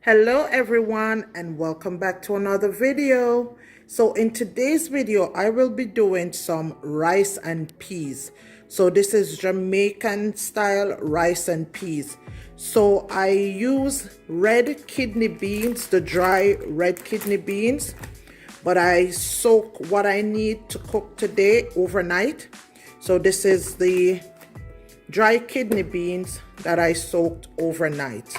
Hello everyone and welcome back to another video. So in today's video I will be doing some rice and peas. So this is Jamaican style rice and peas. So I use red kidney beans, the dry red kidney beans, but I soak what I need to cook today overnight. So this is the dry kidney beans that I soaked overnight.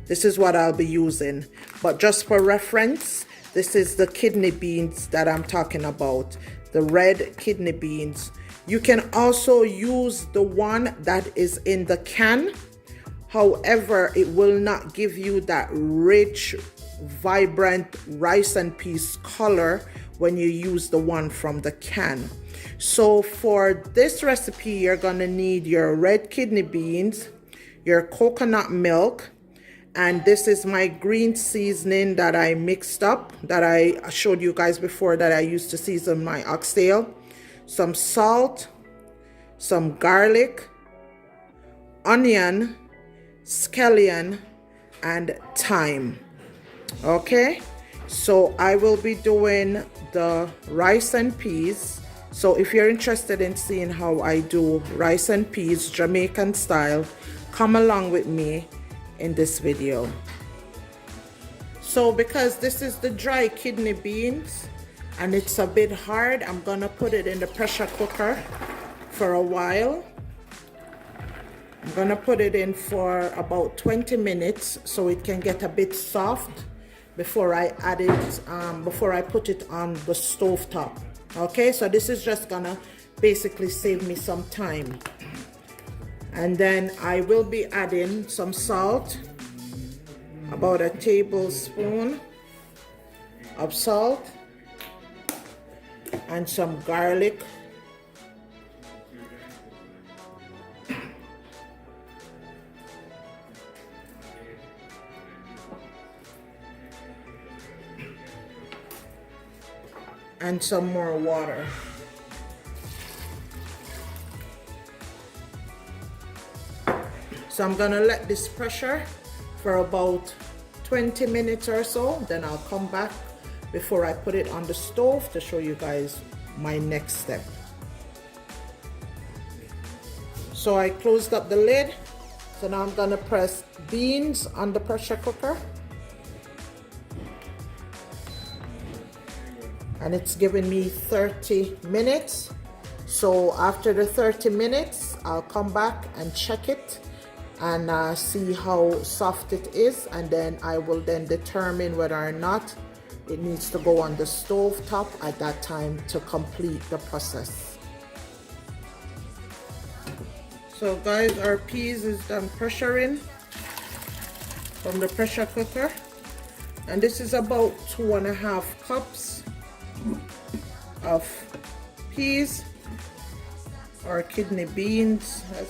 This is what I'll be using, but just for reference, this is the kidney beans that I'm talking about, the red kidney beans. You can also use the one that is in the can. However, it will not give you that rich, vibrant rice and peas color when you use the one from the can. So for this recipe, you're gonna need your red kidney beans, your coconut milk, and this is my green seasoning that I mixed up, that I showed you guys before, that I used to season my oxtail. Some salt, some garlic, onion, scallion, and thyme. Okay, so I will be doing the rice and peas. So if you're interested in seeing how I do rice and peas Jamaican style, come along with me in this video. So because this is the dry kidney beans and it's a bit hard, I'm gonna put it in the pressure cooker for a while. I'm gonna put it in for about 20 minutes so it can get a bit soft before I add it, before I put it on the stove top. Okay, so this is just gonna basically save me some time. And then I will be adding some salt, about a tablespoon of salt, and some garlic. And some more water. So I'm gonna let this pressure for about 20 minutes or so, then I'll come back before I put it on the stove to show you guys my next step. So I closed up the lid, so now I'm gonna press beans on the pressure cooker, and it's giving me 30 minutes. So after the 30 minutes I'll come back and check it and see how soft it is, and then I will then determine whether or not it needs to go on the stove top at that time to complete the process. So guys, our peas is done pressuring from the pressure cooker, and this is about 2.5 cups of peas or kidney beans, as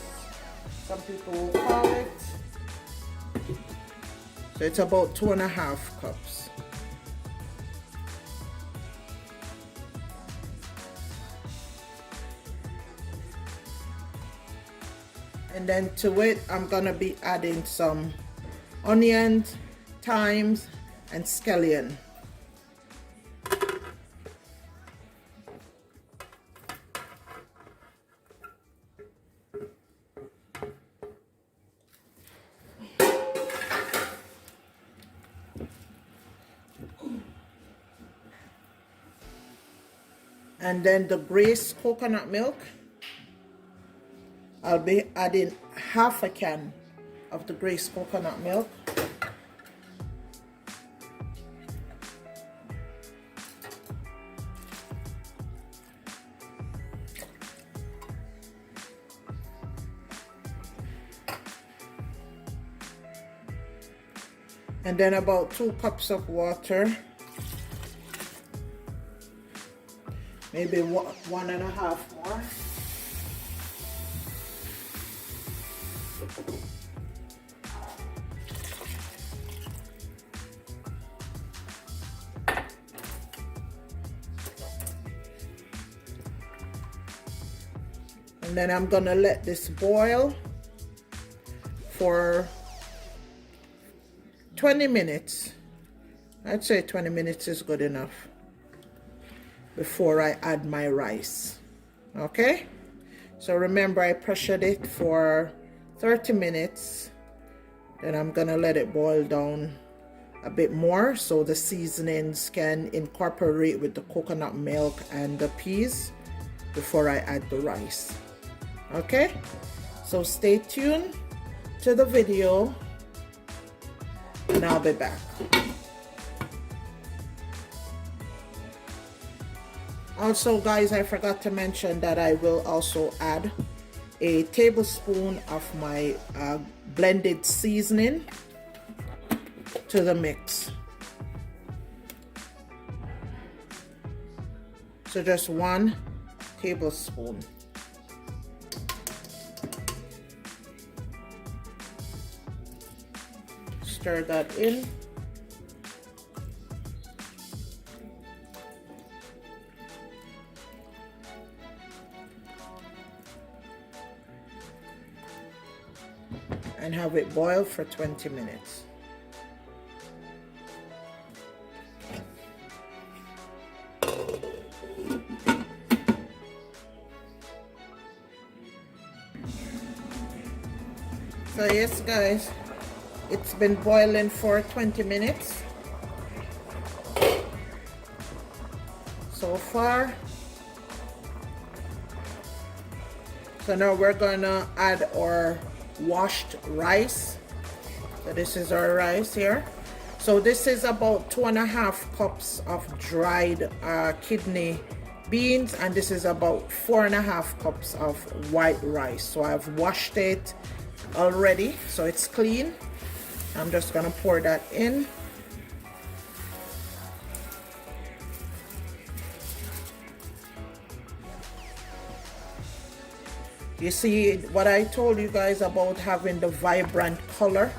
some people will call it. So it's about 2.5 cups. And then to it, I'm gonna be adding some onions, thymes, and scallion. And then the braised coconut milk, I'll be adding half a can of the braised coconut milk. And then about 2 cups of water. Maybe 1.5 more. And then I'm gonna let this boil for 20 minutes. I'd say 20 minutes is good enough before I add my rice. Okay, so remember I pressured it for 30 minutes. Then I'm gonna let it boil down a bit more so the seasonings can incorporate with the coconut milk and the peas before I add the rice. Okay, so stay tuned to the video and I'll be back. Also guys, I forgot to mention that I will also add a tablespoon of my blended seasoning to the mix. So just 1 tablespoon. Stir that in. And have it boil for 20 minutes. So yes guys, it's been boiling for 20 minutes so far. So now we're gonna add our washed rice. So this is our rice here. So this is about 2.5 cups of dried kidney beans, and this is about 4.5 cups of white rice. So I've washed it already, so it's clean. I'm just gonna pour that in. You see what I told you guys about having the vibrant color?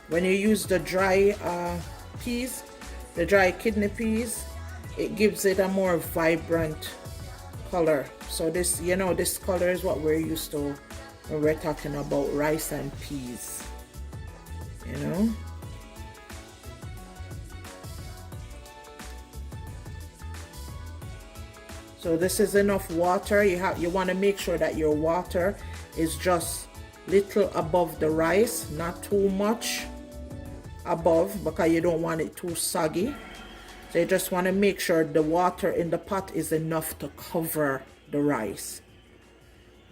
When you use the dry peas, the dry kidney peas, it gives it a more vibrant color. So this, you know, this color is what we're used to when we're talking about rice and peas, you know. So this is enough water. You want to make sure that your water is just little above the rice, not too much above, because you don't want it too soggy. So you just want to make sure the water in the pot is enough to cover the rice.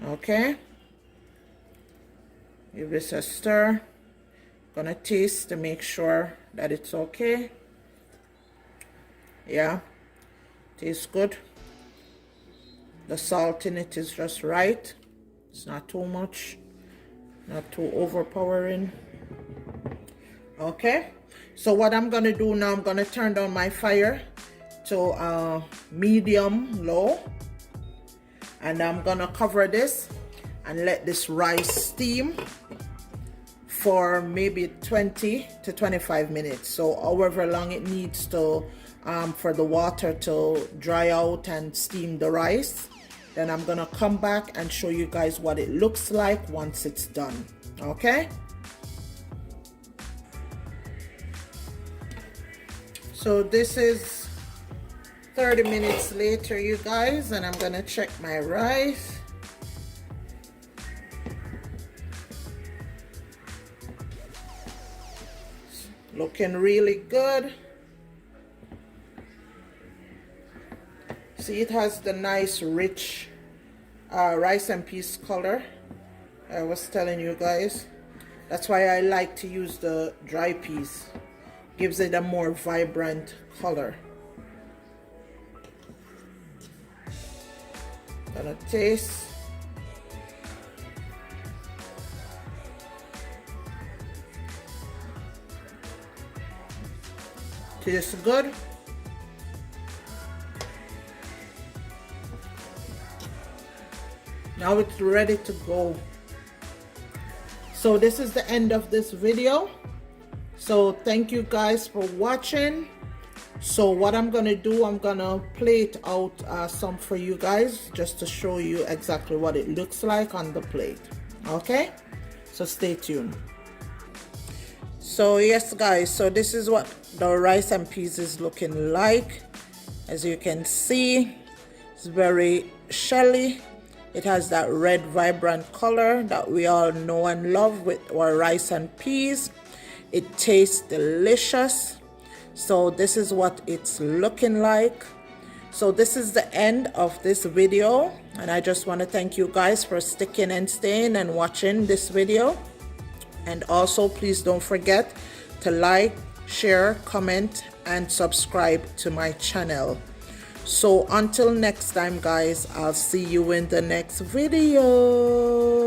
Okay, give this a stir. Gonna taste to make sure that it's okay. Yeah, tastes good. The salt in it is just right. It's not too much, not too overpowering. Okay, so what I'm gonna do now, I'm gonna turn down my fire to medium low, and I'm gonna cover this and let this rice steam for maybe 20 to 25 minutes. So however long it needs to for the water to dry out and steam the rice. Then I'm gonna come back and show you guys what it looks like once it's done. Okay, so this is 30 minutes later, you guys, and I'm gonna check my rice. Looking really good. See, it has the nice rich rice and peas color I was telling you guys. That's why I like to use the dry peas. Gives it a more vibrant color. Gonna taste. Tastes good. Now it's ready to go. So this is the end of this video. So thank you guys for watching. So what I'm gonna do, I'm gonna plate out some for you guys just to show you exactly what it looks like on the plate. Okay, So stay tuned. So yes guys, so this is what the rice and peas is looking like. As you can see, it's very shelly. It has that red vibrant color that we all know and love with our rice and peas. It tastes delicious. So this is what it's looking like. So this is the end of this video, and I just want to thank you guys for sticking and staying and watching this video. And also please don't forget to like, share, comment, and subscribe to my channel. So until next time guys, I'll see you in the next video.